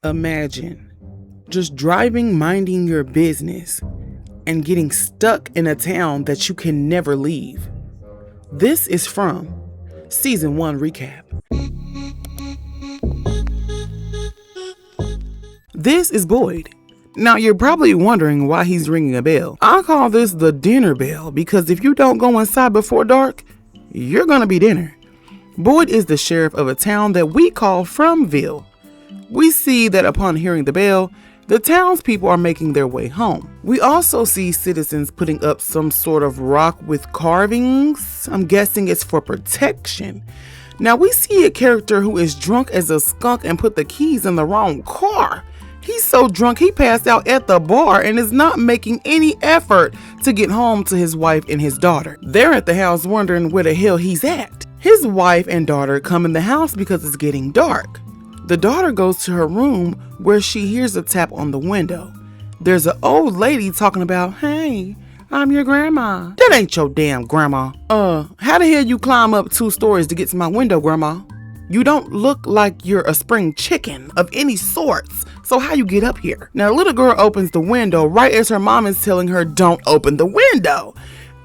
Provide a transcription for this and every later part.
Imagine just driving, minding your business, and getting stuck in a town that you can never leave. This is from Season 1 Recap. This is Boyd. Now you're probably wondering why he's ringing a bell. I call this the dinner bell because if you don't go inside before dark, you're gonna be dinner. Boyd is the sheriff of a town that we call Fromville. We see that upon hearing the bell, the townspeople are making their way home. We also see citizens putting up some sort of rock with carvings. I'm guessing it's for protection. Now we see a character who is drunk as a skunk and put the keys in the wrong car. He's so drunk he passed out at the bar and is not making any effort to get home to his wife and his daughter. They're at the house wondering where the hell he's at. His wife and daughter come in the house because it's getting dark. The daughter goes to her room where she hears a tap on the window. There's an old lady talking about, "Hey, I'm your grandma." "That ain't your damn grandma." How the hell you climb up 2 stories to get to my window, grandma? You don't look like you're a spring chicken of any sorts. So how you get up here?" Now the little girl opens the window right as her mom is telling her don't open the window.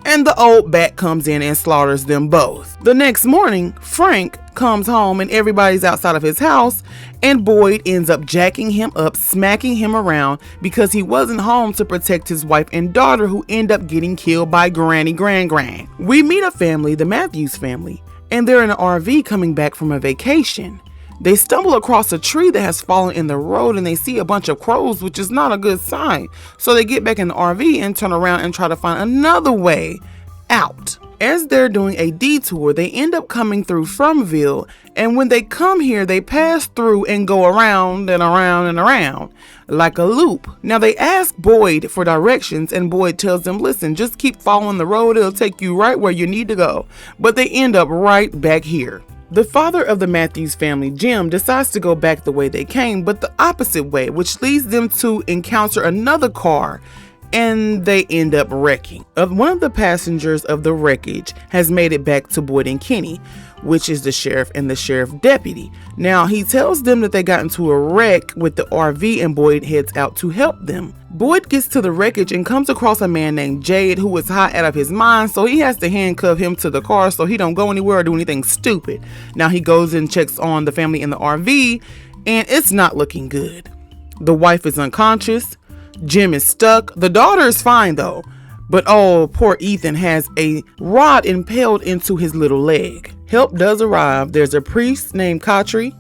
And the old bat comes in and slaughters them both. The next morning, Frank comes home and everybody's outside of his house, and Boyd ends up jacking him up, smacking him around because he wasn't home to protect his wife and daughter who end up getting killed by Granny Gran. We meet a family, the Matthews family, and they're in an RV coming back from a vacation. They stumble across a tree that has fallen in the road and they see a bunch of crows, which is not a good sign. So they get back in the RV and turn around and try to find another way out. As they're doing a detour, they end up coming through Fromville, and when they come here, they pass through and go around and around and around like a loop. Now they ask Boyd for directions, and Boyd tells them, "Listen, just keep following the road. It'll take you right where you need to go." But they end up right back here. The father of the Matthews family, Jim, decides to go back the way they came, but the opposite way, which leads them to encounter another car, and they end up wrecking. One of the passengers of the wreckage has made it back to Boyd and Kenny, which is the sheriff and the sheriff deputy. Now he tells them that they got into a wreck with the RV, and Boyd heads out to help them. Boyd gets to the wreckage and comes across a man named Jade who is high out of his mind, so he has to handcuff him to the car so he don't go anywhere or do anything stupid. Now he goes and checks on the family in the RV, and it's not looking good. The wife is unconscious. Jim is stuck. The daughter is fine though, but oh, poor Ethan has a rod impaled into his little leg. Help does arrive. There's a priest named Kotri,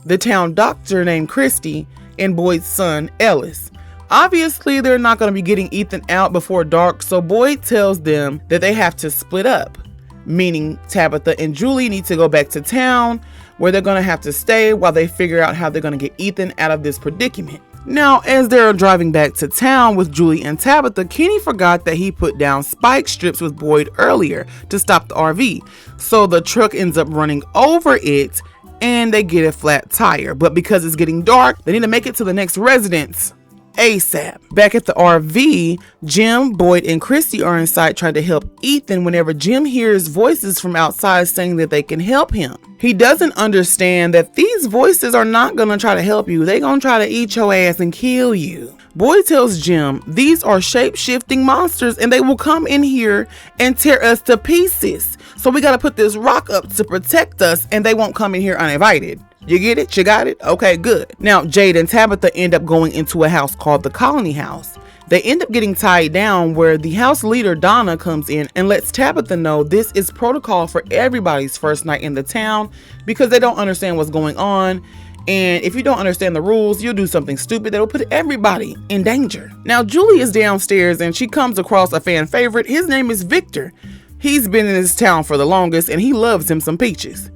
the town doctor named Christy, and Boyd's son Ellis. Obviously, they're not going to be getting Ethan out before dark, so Boyd tells them that they have to split up, meaning Tabitha and Julie need to go back to town where they're going to have to stay while they figure out how they're going to get Ethan out of this predicament. Now, as they're driving back to town with Julie and Tabitha, Kenny forgot that he put down spike strips with Boyd earlier to stop the RV. So the truck ends up running over it and they get a flat tire. But because it's getting dark, they need to make it to the next residence ASAP. Back at the RV, Jim, Boyd, and Christy are inside trying to help Ethan whenever Jim hears voices from outside saying that they can help him. He doesn't understand that these voices are not going to try to help you. They're going to try to eat your ass and kill you. Boyd tells Jim these are shape-shifting monsters and they will come in here and tear us to pieces. So we got to put this rock up to protect us and they won't come in here uninvited. You get it? You got it? Okay, good. Now, Jade and Tabitha end up going into a house called the Colony House. They end up getting tied down where the house leader, Donna, comes in and lets Tabitha know this is protocol for everybody's first night in the town because they don't understand what's going on. And if you don't understand the rules, you'll do something stupid that will put everybody in danger. Now, Julie is downstairs and she comes across a fan favorite. His name is Victor. He's been in this town for the longest and he loves him some peaches.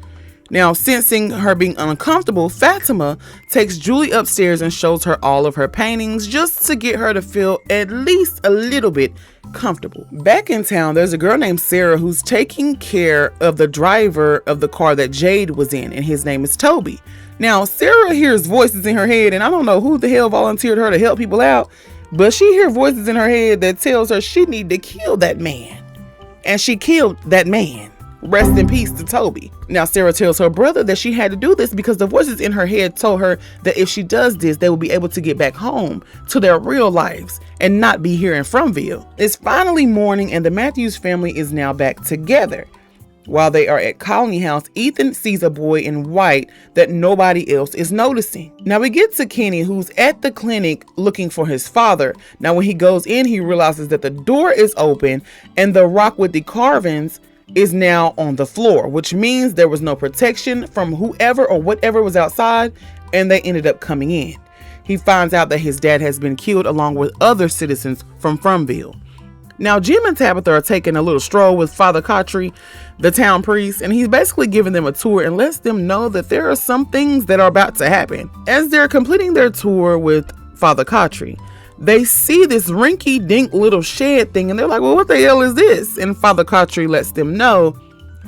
Now, sensing her being uncomfortable, Fatima takes Julie upstairs and shows her all of her paintings just to get her to feel at least a little bit comfortable. Back in town, there's a girl named Sarah who's taking care of the driver of the car that Jade was in, and his name is Toby. Now, Sarah hears voices in her head, and I don't know who the hell volunteered her to help people out, but she hears voices in her head that tells her she need to kill that man. And she killed that man. Rest in peace to Toby. Now Sarah tells her brother that she had to do this because the voices in her head told her that if she does this, they will be able to get back home to their real lives and not be here in Fromville. It's finally morning and the Matthews family is now back together. While they are at Colony House, Ethan sees a boy in white that nobody else is noticing. Now we get to Kenny, who's at the clinic looking for his father. Now when he goes in, he realizes that the door is open and the rock with the carvings is now on the floor, which means there was no protection from whoever or whatever was outside, and they ended up coming in. He finds out that his dad has been killed along with other citizens from Fromville. Now, Jim and Tabitha are taking a little stroll with Father Cottrey, the town priest, and he's basically giving them a tour and lets them know that there are some things that are about to happen. As they're completing their tour with Father Cottrey, they see this rinky-dink little shed thing and they're like, well, what the hell is this? And Father Cottrey lets them know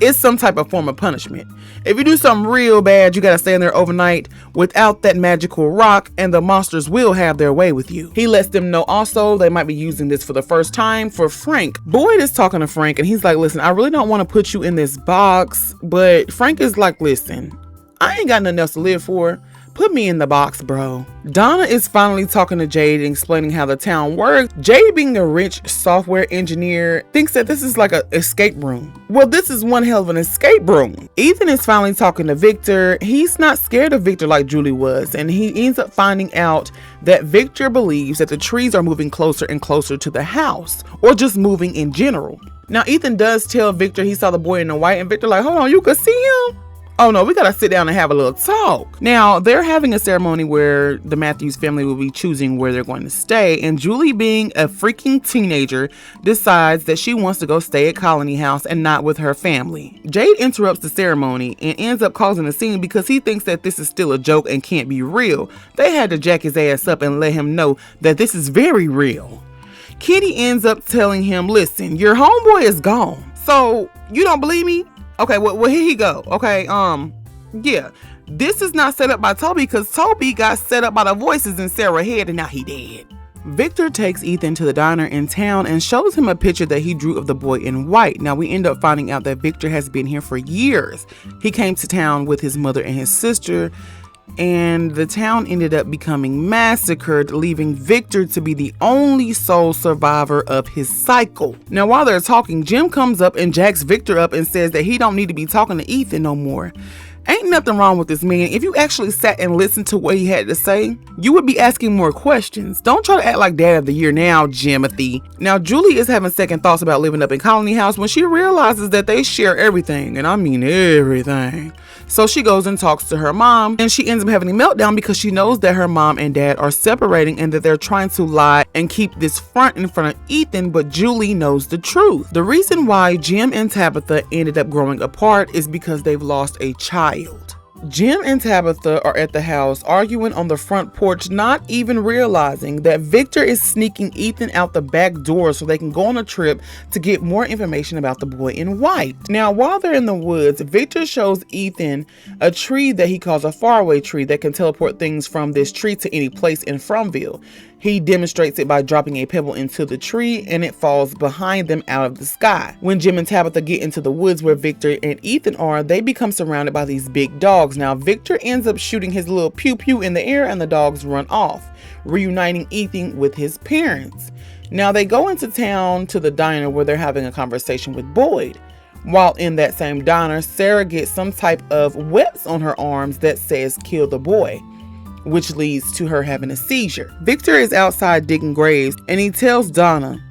it's some type of form of punishment. If you do something real bad, you gotta stay in there overnight without that magical rock and the monsters will have their way with you. He lets them know also they might be using this for the first time for Frank. Boyd is talking to Frank and he's like, listen, I really don't want to put you in this box, but Frank is like, listen, I ain't got nothing else to live for. Put me in the box, bro. Donna is finally talking to Jade and explaining how the town works. Jade, being a rich software engineer, thinks that this is like an escape room. Well, this is one hell of an escape room. Ethan is finally talking to Victor. He's not scared of Victor like Julie was, and he ends up finding out that Victor believes that the trees are moving closer and closer to the house, or just moving in general. Now, Ethan does tell Victor he saw the boy in the white, and Victor like, hold on, you could see him? Oh no, we gotta sit down and have a little talk. Now, they're having a ceremony where the Matthews family will be choosing where they're going to stay, and Julie, being a freaking teenager, decides that she wants to go stay at Colony House and not with her family. Jade interrupts the ceremony and ends up causing a scene because he thinks that this is still a joke and can't be real. They had to jack his ass up and let him know that this is very real. Kitty ends up telling him, listen, your homeboy is gone. So, you don't believe me? Okay, well, here he go. Okay, yeah. This is not set up by Toby because Toby got set up by the voices in Sarah's head and now he dead. Victor takes Ethan to the diner in town and shows him a picture that he drew of the boy in white. Now, we end up finding out that Victor has been here for years. He came to town with his mother and his sister, and the town ended up becoming massacred, leaving Victor to be the only sole survivor of his cycle. Now, while they're talking, Jim comes up and jacks Victor up and says that he don't need to be talking to Ethan no more. Ain't nothing wrong with this man. If you actually sat and listened to what he had to say, you would be asking more questions. Don't try to act like dad of the year now, Jimothy. Now, Julie is having second thoughts about living up in Colony House when she realizes that they share everything, and I mean everything. So she goes and talks to her mom, and she ends up having a meltdown because she knows that her mom and dad are separating and that they're trying to lie and keep this front in front of Ethan, but Julie knows the truth. The reason why Jim and Tabitha ended up growing apart is because they've lost a child. Jim and Tabitha are at the house arguing on the front porch, not even realizing that Victor is sneaking Ethan out the back door so they can go on a trip to get more information about the boy in white. Now, while they're in the woods, Victor shows Ethan a tree that he calls a faraway tree that can teleport things from this tree to any place in Fromville. He demonstrates it by dropping a pebble into the tree and it falls behind them out of the sky. When Jim and Tabitha get into the woods where Victor and Ethan are, they become surrounded by these big dogs. Now, Victor ends up shooting his little pew-pew in the air and the dogs run off, reuniting Ethan with his parents. Now, they go into town to the diner where they're having a conversation with Boyd. While in that same diner, Sarah gets some type of webs on her arms that says kill the boy, which leads to her having a seizure. Victor is outside digging graves and he tells Donna,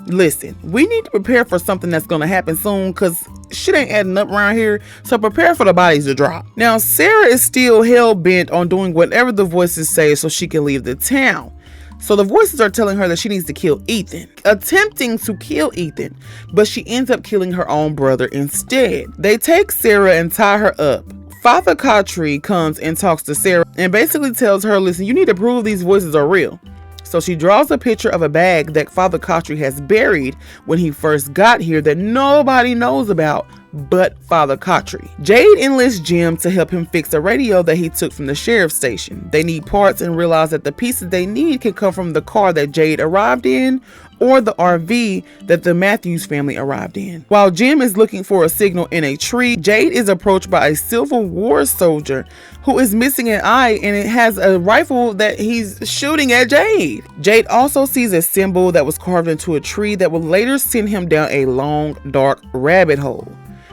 listen, we need to prepare for something that's going to happen soon because shit ain't adding up around here, so prepare for the bodies to drop. Now, Sarah is still hell-bent on doing whatever the voices say so she can leave the town. So the voices are telling her that she needs to kill Ethan, attempting to kill Ethan, but she ends up killing her own brother instead. They take Sarah and tie her up. Father Cottrey comes and talks to Sarah and basically tells her, listen, you need to prove these voices are real. So she draws a picture of a bag that Father Cottrey has buried when he first got here that nobody knows about but Father Cottrey. Jade enlists Jim to help him fix a radio that he took from the sheriff's station. They need parts and realize that the pieces they need can come from the car that Jade arrived in or the RV that the Matthews family arrived in. While Jim is looking for a signal in a tree, Jade is approached by a Civil War soldier who is missing an eye, and it has a rifle that he's shooting at Jade. Jade also sees a symbol that was carved into a tree that will later send him down a long, dark rabbit hole.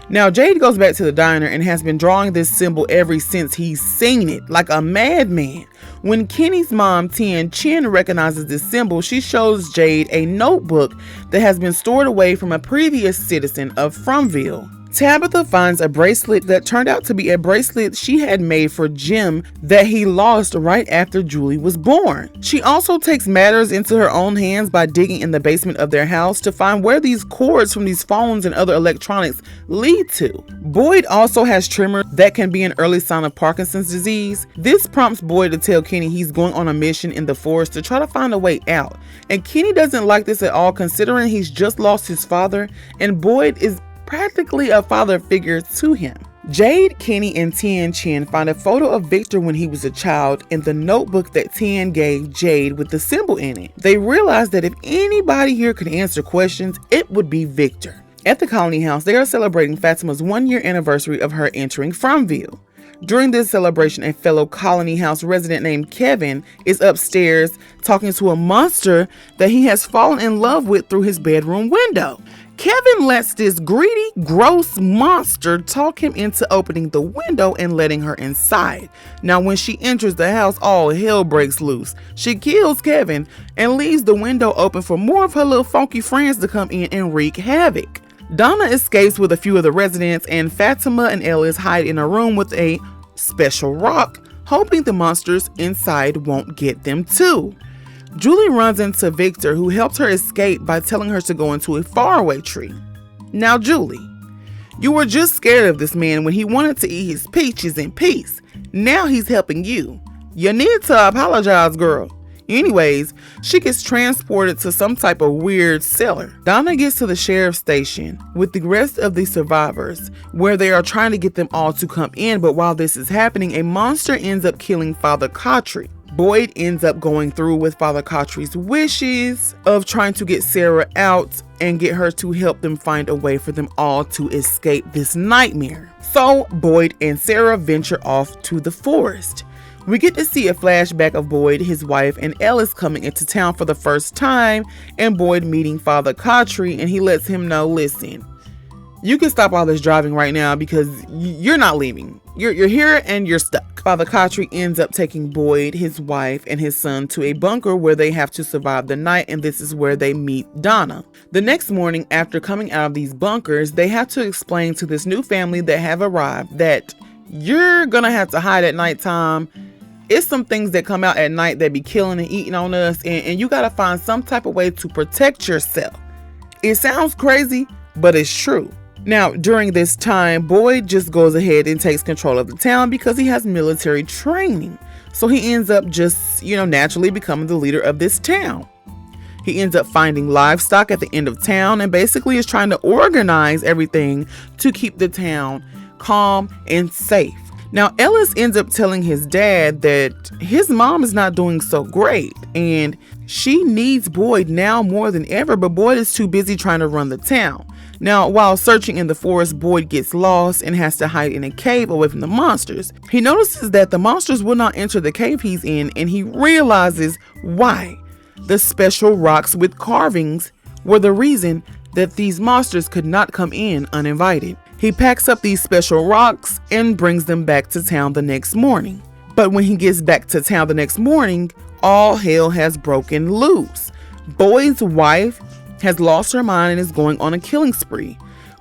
Now, Jade goes back to the diner and has been drawing this symbol ever since he's seen it, like a madman. When Kenny's mom, Tian Chen, recognizes this symbol, she shows Jade a notebook that has been stored away from a previous citizen of Fromville. Tabitha finds a bracelet that turned out to be a bracelet she had made for Jim that he lost right after Julie was born. She also takes matters into her own hands by digging in the basement of their house to find where these cords from these phones and other electronics lead to. Boyd also has tremor that can be an early sign of Parkinson's disease. This prompts Boyd to tell Kenny he's going on a mission in the forest to try to find a way out. And Kenny doesn't like this at all, considering he's just lost his father and Boyd is practically a father figure to him. Jade, Kenny, and Tian Chen find a photo of Victor when he was a child in the notebook that Tian gave Jade with the symbol in it. They realize that if anybody here could answer questions, it would be Victor. At the Colony House, they are celebrating Fatima's 1-year anniversary of her entering Fromville. During this celebration, a fellow Colony House resident named Kevin is upstairs talking to a monster that he has fallen in love with through his bedroom window. Kevin lets this greedy, gross monster talk him into opening the window and letting her inside. Now, when she enters the house, all hell breaks loose. She kills Kevin and leaves the window open for more of her little funky friends to come in and wreak havoc. Donna escapes with a few of the residents, and Fatima and Ellis hide in a room with a special rock, hoping the monsters inside won't get them too. Julie runs into Victor, who helps her escape by telling her to go into a faraway tree. Now, Julie, you were just scared of this man when he wanted to eat his peaches in peace. Now he's helping you. You need to apologize, girl. Anyways, she gets transported to some type of weird cellar. Donna gets to the sheriff's station with the rest of the survivors, where they are trying to get them all to come in, but while this is happening, a monster ends up killing Father Cautry. Boyd ends up going through with Father Cautry's wishes of trying to get Sarah out and get her to help them find a way for them all to escape this nightmare. So Boyd and Sarah venture off to the forest. We get to see a flashback of Boyd, his wife, and Ellis coming into town for the first time, and Boyd meeting Father Cautry, and he lets him know, listen, you can stop all this driving right now because you're not leaving. You're here and you're stuck. Father Cautry ends up taking Boyd, his wife, and his son to a bunker where they have to survive the night, and this is where they meet Donna. The next morning, after coming out of these bunkers, they have to explain to this new family that have arrived that you're gonna have to hide at nighttime. It's some things that come out at night that be killing and eating on us, and you gotta find some type of way to protect yourself. It sounds crazy, but it's true. Now, during this time, Boyd just goes ahead and takes control of the town because he has military training. So he ends up just, naturally becoming the leader of this town. He ends up finding livestock at the end of town and basically is trying to organize everything to keep the town calm and safe. Now, Ellis ends up telling his dad that his mom is not doing so great and she needs Boyd now more than ever, but Boyd is too busy trying to run the town. Now, while searching in the forest, Boyd gets lost and has to hide in a cave away from the monsters. He notices that the monsters will not enter the cave he's in, and he realizes why. The special rocks with carvings were the reason that these monsters could not come in uninvited. He packs up these special rocks and brings them back to town the next morning. But when he gets back to town the next morning, all hell has broken loose. Boyd's wife has lost her mind and is going on a killing spree.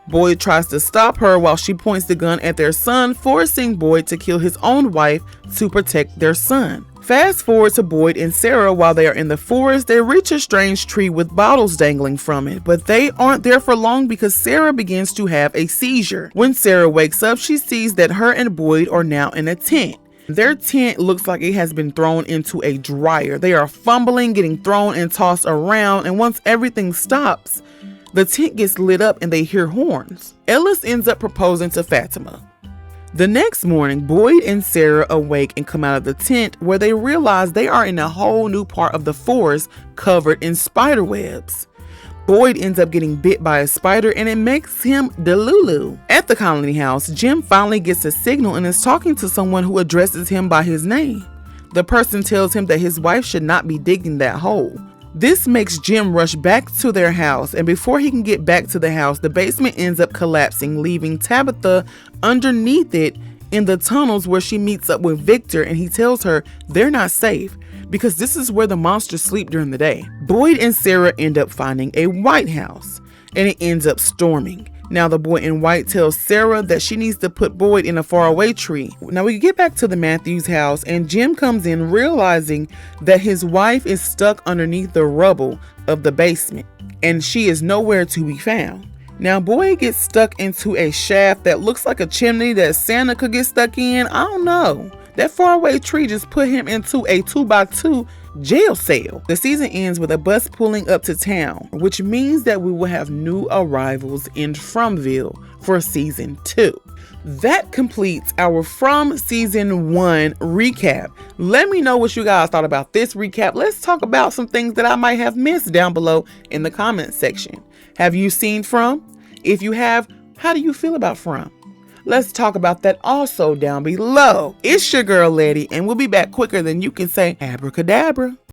Boyd tries to stop her while she points the gun at their son, forcing Boyd to kill his own wife to protect their son. Fast forward to Boyd and Sarah. While they are in the forest, they reach a strange tree with bottles dangling from it, but they aren't there for long because Sarah begins to have a seizure. When Sarah wakes up, she sees that her and Boyd are now in a tent. Their tent looks like it has been thrown into a dryer. They are fumbling, getting thrown and tossed around, and once everything stops, the tent gets lit up and they hear horns. Ellis ends up proposing to Fatima. The next morning, Boyd and Sarah awake and come out of the tent where they realize they are in a whole new part of the forest covered in spider webs. Boyd ends up getting bit by a spider and it makes him delulu. At the colony house, Jim finally gets a signal and is talking to someone who addresses him by his name. The person tells him that his wife should not be digging that hole. This makes Jim rush back to their house, and before he can get back to the house, the basement ends up collapsing, leaving Tabitha underneath it in the tunnels where she meets up with Victor, and he tells her they're not safe because this is where the monsters sleep during the day. Boyd and Sarah end up finding a white house, and it ends up storming. Now the boy in white tells Sarah that she needs to put Boyd in a faraway tree. Now we get back to the Matthews house, and Jim comes in realizing that his wife is stuck underneath the rubble of the basement and she is nowhere to be found. Now Boyd gets stuck into a shaft that looks like a chimney that Santa could get stuck in. I don't know. That faraway tree just put him into a 2x2 jail cell. The season ends with a bus pulling up to town, which means that we will have new arrivals in Fromville for season 2. That completes our From season 1 recap. Let me know what you guys thought about this recap. Let's talk about some things that I might have missed down below in the comment section. Have you seen From? If you have, how do you feel about From? Let's talk about that also down below. It's your girl Letty, and we'll be back quicker than you can say abracadabra.